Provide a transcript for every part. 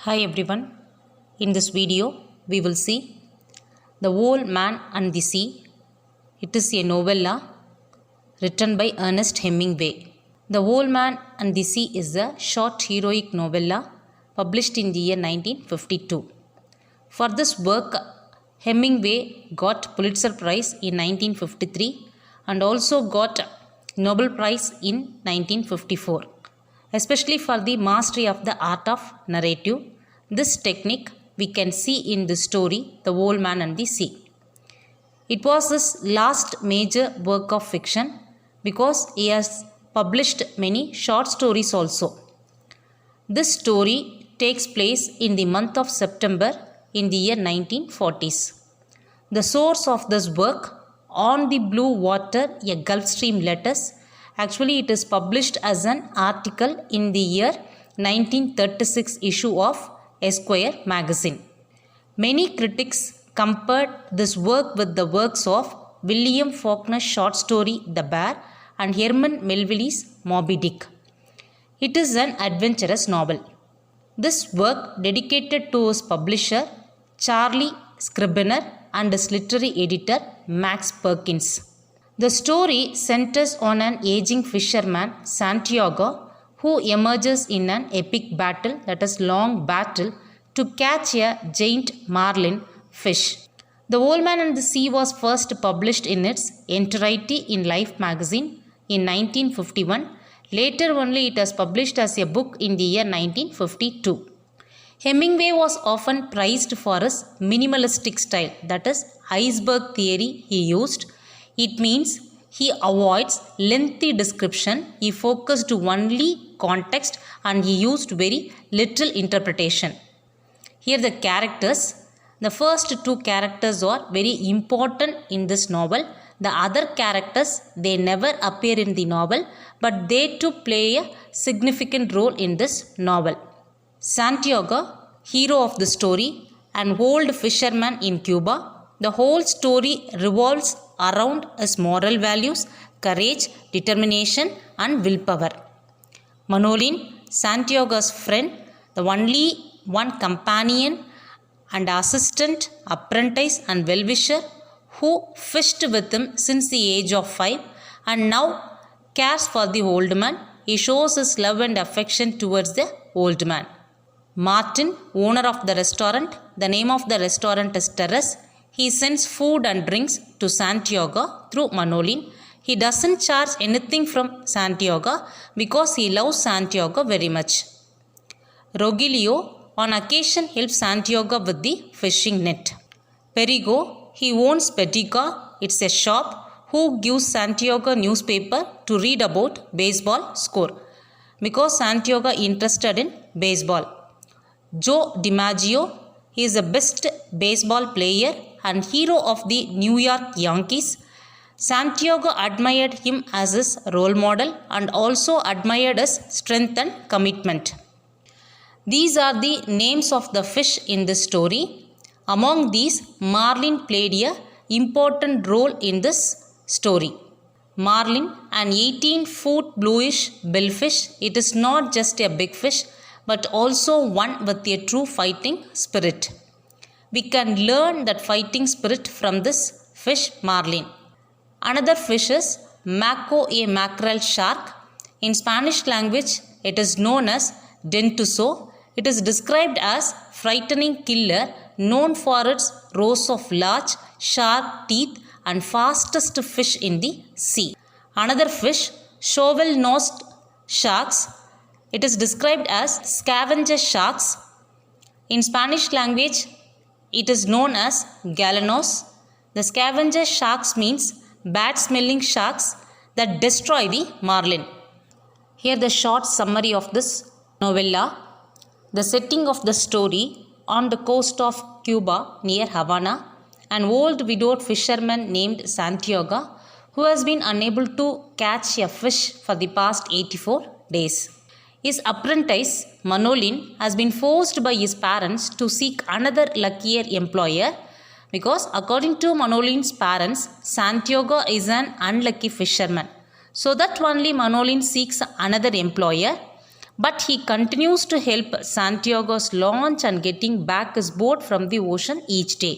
Hi everyone, in this video we will see The Old Man and the Sea. It is a novella written by Ernest Hemingway. The Old Man and the Sea is a short heroic novella published in the year 1952. For this work, Hemingway got Pulitzer Prize in 1953 and also got Nobel Prize in 1954. Especially for the mastery of the art of narrative. This technique we can see in the story The Old Man and the Sea. It was his last major work of fiction because he has published many short stories also. This story takes place in the month of September in the year 1940s. The source of this work, On the Blue Water, a Gulf Stream Letters. Actually, it is published as an article in the year 1936 issue of Esquire magazine. Many critics compared this work with the works of William Faulkner's short story The Bear and Herman Melville's Moby Dick. It is an adventurous novel. This work dedicated to his publisher Charlie Scribner and his literary editor Max Perkins. The story centers on an aging fisherman, Santiago, who emerges in an epic battle, that is long battle, to catch a giant marlin fish. The Old Man and the Sea was first published in its entirety in Life magazine in 1951. Later only it was published as a book in the year 1952. Hemingway was often praised for his minimalistic style, that is iceberg theory he used. It means he avoids lengthy description, he focused only context and he used very little interpretation. Here the characters, the first two characters are very important in this novel. The other characters, they never appear in the novel, but they too play a significant role in this novel. Santiago, hero of the story, an old fisherman in Cuba. The whole story revolves around his moral values, courage, determination and willpower. Manolin, Santiago's friend, the only one companion and assistant, apprentice and well-wisher who fished with him since the age of 5 and now cares for the old man. He shows his love and affection towards the old man. Martin, owner of the restaurant, the name of the restaurant is Terrace. He sends food and drinks to Santiago through Manolin. He doesn't charge anything from Santiago because he loves Santiago very much. Rogelio on occasion helps Santiago with the fishing net. Perigo, he owns Petiga, it's a shop, who gives Santiago newspaper to read about baseball score because Santiago interested in baseball. Joe DiMaggio, he is the best baseball player and hero of the New York Yankees. Santiago admired him as his role model and also admired his strength and commitment. These are the names of the fish in this story. Among these, marlin played an important role in this story. Marlin, an 18-foot bluish billfish, it is not just a big fish but also one with a true fighting spirit. We can learn that fighting spirit from this fish marlin. Another fish is Maco, a mackerel shark. In Spanish language, it is known as dentuso. It is described as frightening killer known for its rows of large, sharp teeth and fastest fish in the sea. Another fish, shovel-nosed sharks. It is described as scavenger sharks. In Spanish language, it is known as galanos. The scavenger sharks means bad-smelling sharks that destroy the marlin. Here the short summary of this novella. The setting of the story on the coast of Cuba near Havana. An old widowed fisherman named Santiago who has been unable to catch a fish for the past 84 days. His apprentice Manolin has been forced by his parents to seek another luckier employer because according to Manolin's parents, Santiago is an unlucky fisherman. So that only Manolin seeks another employer. But he continues to help Santiago's launch and getting back his boat from the ocean each day.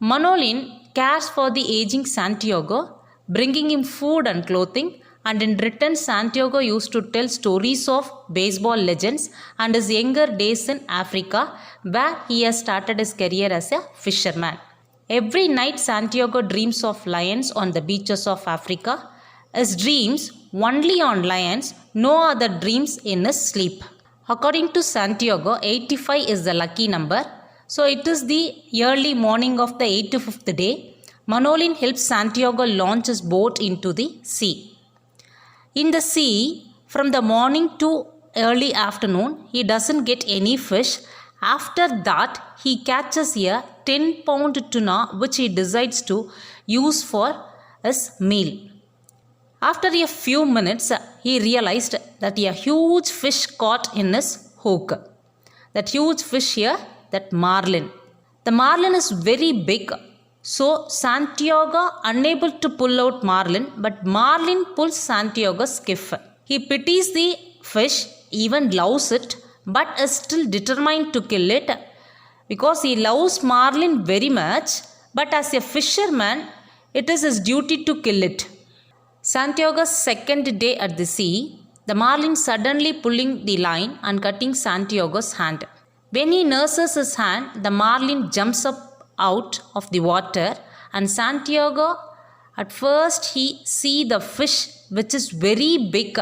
Manolin cares for the aging Santiago, bringing him food and clothing, and in return Santiago used to tell stories of baseball legends and his younger days in Africa, where he has started his career as a fisherman. Every night Santiago dreams of lions on the beaches of Africa. His dreams only on lions, no other dreams in his sleep. According to Santiago, 85 is the lucky number. So it is the early morning of the 85th day. Manolin helps Santiago launch his boat into the sea. In the sea, from the morning to early afternoon, he doesn't get any fish. After that, he catches a 10-pound tuna which he decides to use for his meal. After a few minutes, he realized that a huge fish caught in his hook. That huge fish here, that marlin. The marlin is very big. So Santiago unable to pull out marlin, but marlin pulls Santiago's skiff. He pities the fish, even loves it, but is still determined to kill it because he loves marlin very much, but as a fisherman, it is his duty to kill it. Santiago's second day at the sea, the marlin suddenly pulling the line and cutting Santiago's hand. When he nurses his hand, the marlin jumps up out of the water, and Santiago at first he see the fish which is very big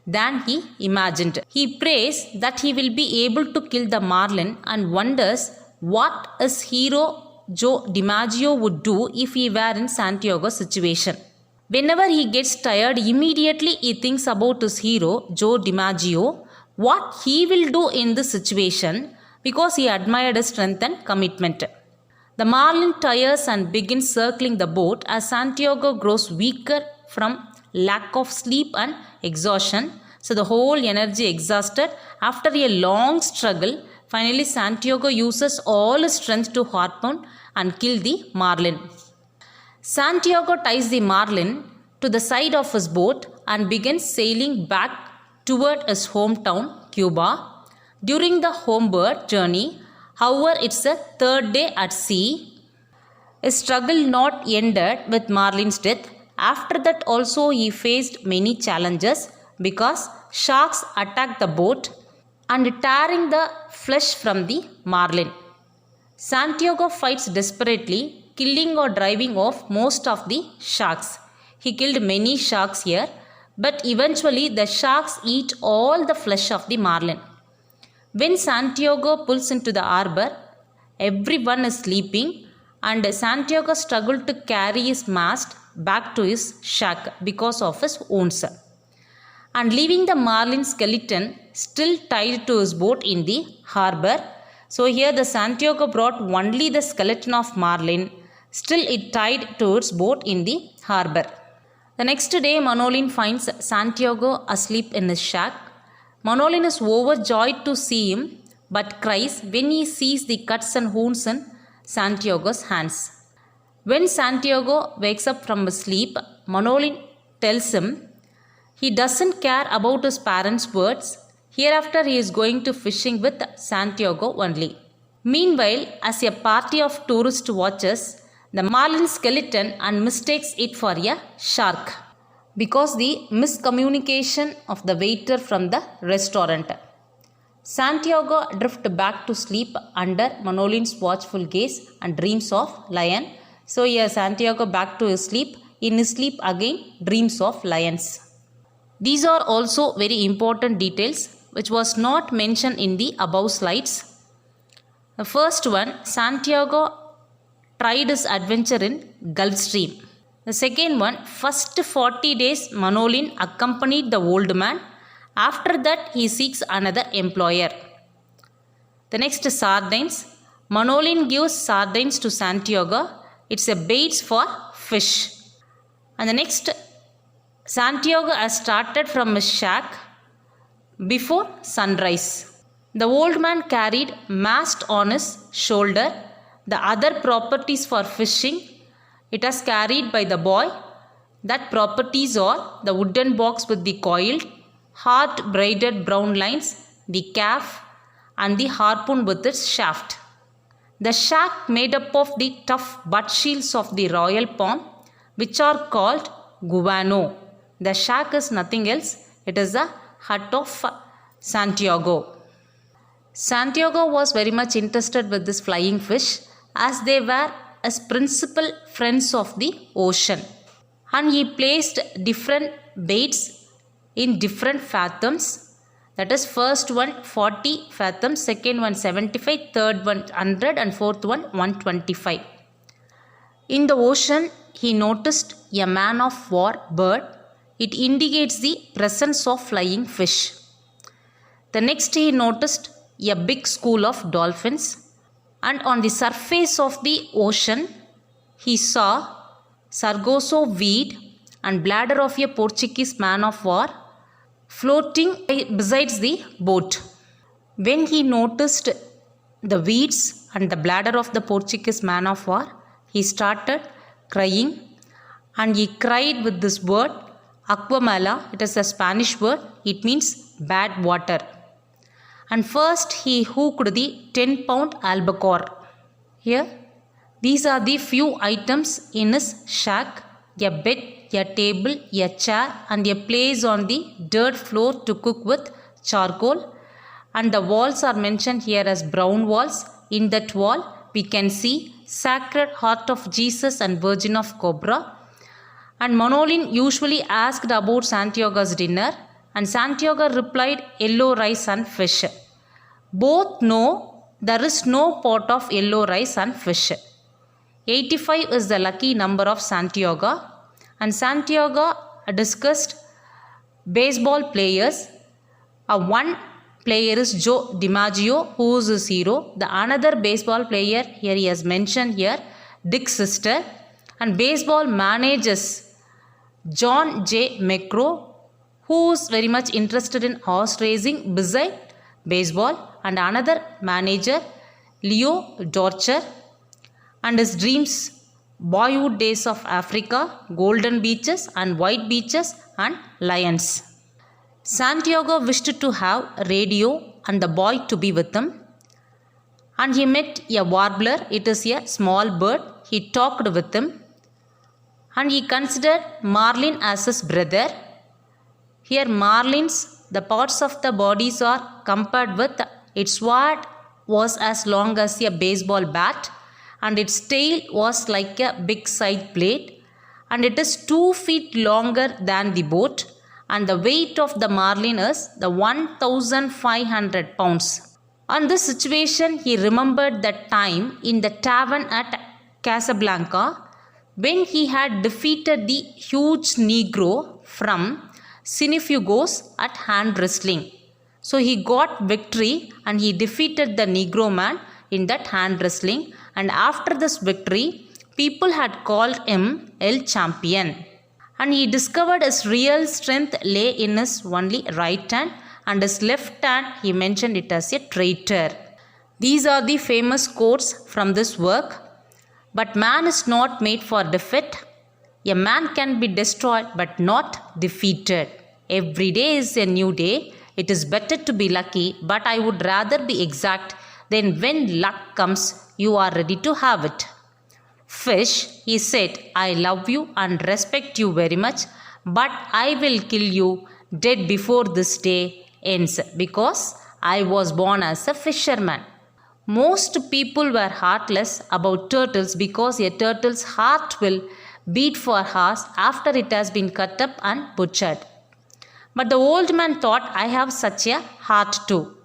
than he imagined. He prays that he will be able to kill the marlin and wonders what his hero Joe DiMaggio would do if he were in Santiago's situation. Whenever he gets tired, immediately he thinks about his hero Joe DiMaggio, what he will do in this situation, because he admired his strength and commitment. The marlin tires and begins circling the boat as Santiago grows weaker from lack of sleep and exhaustion. So the whole energy exhausted. After a long struggle, finally Santiago uses all his strength to harpoon and kill the marlin. Santiago ties the marlin to the side of his boat and begins sailing back toward his hometown, Cuba. During the homeward journey, however, it's the third day at sea. His struggle not ended with Marlin's death. After that also he faced many challenges because sharks attacked the boat and tearing the flesh from the marlin. Santiago fights desperately, killing or driving off most of the sharks. He killed many sharks here, but eventually the sharks eat all the flesh of the marlin. When Santiago pulls into the harbor, everyone is sleeping and Santiago struggled to carry his mast back to his shack because of his wounds. And leaving the marlin skeleton still tied to his boat in the harbor. So here the Santiago brought only the skeleton of marlin, still it tied to its boat in the harbor. The next day Manolin finds Santiago asleep in his shack. Manolin is overjoyed to see him, but cries when he sees the cuts and wounds in Santiago's hands. When Santiago wakes up from his sleep, Manolin tells him he doesn't care about his parents' words. Hereafter he is going to fishing with Santiago only. Meanwhile, as a party of tourists watches the marlin skeleton and mistakes it for a shark, because the miscommunication of the waiter from the restaurant. Santiago drifts back to sleep under Manolin's watchful gaze and dreams of lion. So here Santiago back to his sleep. In his sleep again dreams of lions. These are also very important details which was not mentioned in the above slides. The first one, Santiago tried his adventure in Gulf Stream. The second one, first 40 days Manolin accompanied the old man. After that he seeks another employer. The next, sardines. Manolin gives sardines to Santiago. It's a bait for fish. And the next, Santiago has started from his shack before sunrise. The old man carried mast on his shoulder. The other properties for fishing, it is carried by the boy. That properties are the wooden box with the coiled hard braided brown lines, the calf, and the harpoon with its shaft. The shack made up of the tough butt shields of the royal palm, which are called guano. The shack is nothing else, it is the hut of Santiago. Santiago was very much interested with this flying fish as they were as principal friends of the ocean. And he placed different baits in different fathoms. That is, first one 40 fathoms, second one 75, third one 100 and fourth one 125. In the ocean, he noticed a man of war bird. It indicates the presence of flying fish. The next he noticed a big school of dolphins, and on the surface of the ocean he saw sargasso weed and bladder of a Portuguese man of war floating besides the boat. When he noticed the weeds and the bladder of the Portuguese man of war, he started crying, and he cried with this word aquamala. It is a Spanish word, it means bad water. And first he hooked the 10-pound albacore. Here, these are the few items in his shack: a bed, a table, a chair, and a place on the dirt floor to cook with charcoal. And the walls are mentioned here as brown walls. In that wall, we can see Sacred Heart of Jesus and Virgin of Cobra. And Manolin usually asked about Santiago's dinner, and Santiago replied, yellow rice and fish. Both know there is no pot of yellow rice and fish. 85 is the lucky number of Santiago, and Santiago discussed baseball players. One player is Joe DiMaggio, who is his hero. The another baseball player here he has mentioned here, Dick Sister, and baseball managers John J. McEnroe, who is very much interested in horse racing beside baseball, and another manager Leo Dorcher, and his dreams: boyhood days of Africa, golden beaches and white beaches and lions. Santiago wished to have a radio and the boy to be with him, and he met a warbler. It is a small bird. He talked with him, and he considered marlin as his brother. Here marlins, the parts of the bodies are compared with its sword was as long as a baseball bat, and its tail was like a big side plate, and it is 2 feet longer than the boat, and the weight of the marlin is the 1,500 pounds. On this situation, he remembered that time in the tavern at Casablanca when he had defeated the huge Negro from Cienfuegos at hand wrestling. So he got victory and he defeated the Negro man in that hand wrestling, and after this victory, people had called him El Champion. And he discovered his real strength lay in his only right hand, and his left hand he mentioned it as a traitor. These are the famous quotes from this work. But man is not made for defeat. A man can be destroyed but not defeated. Every day is a new day. It is better to be lucky, but I would rather be exact. Then when luck comes, you are ready to have it. Fish, he said, I love you and respect you very much, but I will kill you dead before this day ends because I was born as a fisherman. Most people were heartless about turtles because a turtle's heart will beat for hours after it has been cut up and butchered. But the old man thought, I have such a heart too.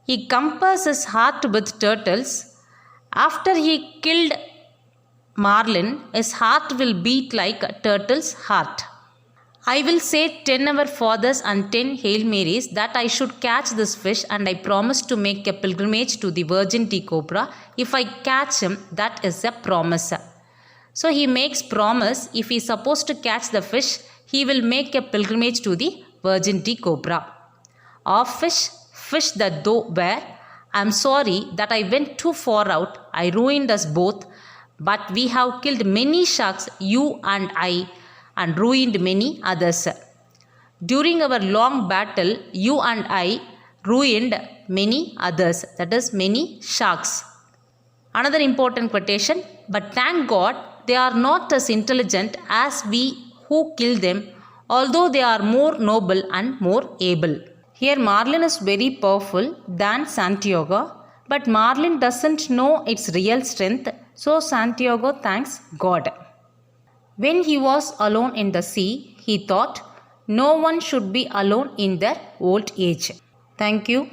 He compares his heart with turtles. After he killed marlin, his heart will beat like a turtle's heart. I will say 10 Our Fathers and 10 Hail Marys that I should catch this fish, and I promise to make a pilgrimage to the Virgin T. Cobra. If I catch him, that is a promise. So he makes promise, if he is supposed to catch the fish, he will make a pilgrimage to the Virgin T. Cobra. Of fish that though were, I am sorry that I went too far out. I ruined us both, but we have killed many sharks, you and I, and ruined many others. During our long battle, you and I ruined many others, that is, many sharks. Another important quotation, but thank God they are not as intelligent as we who kill them, although they are more noble and more able. Here Marlin is very powerful than Santiago, but Marlin doesn't know its real strength, so Santiago thanks God. When he was alone in the sea, he thought no one should be alone in their old age. Thank you.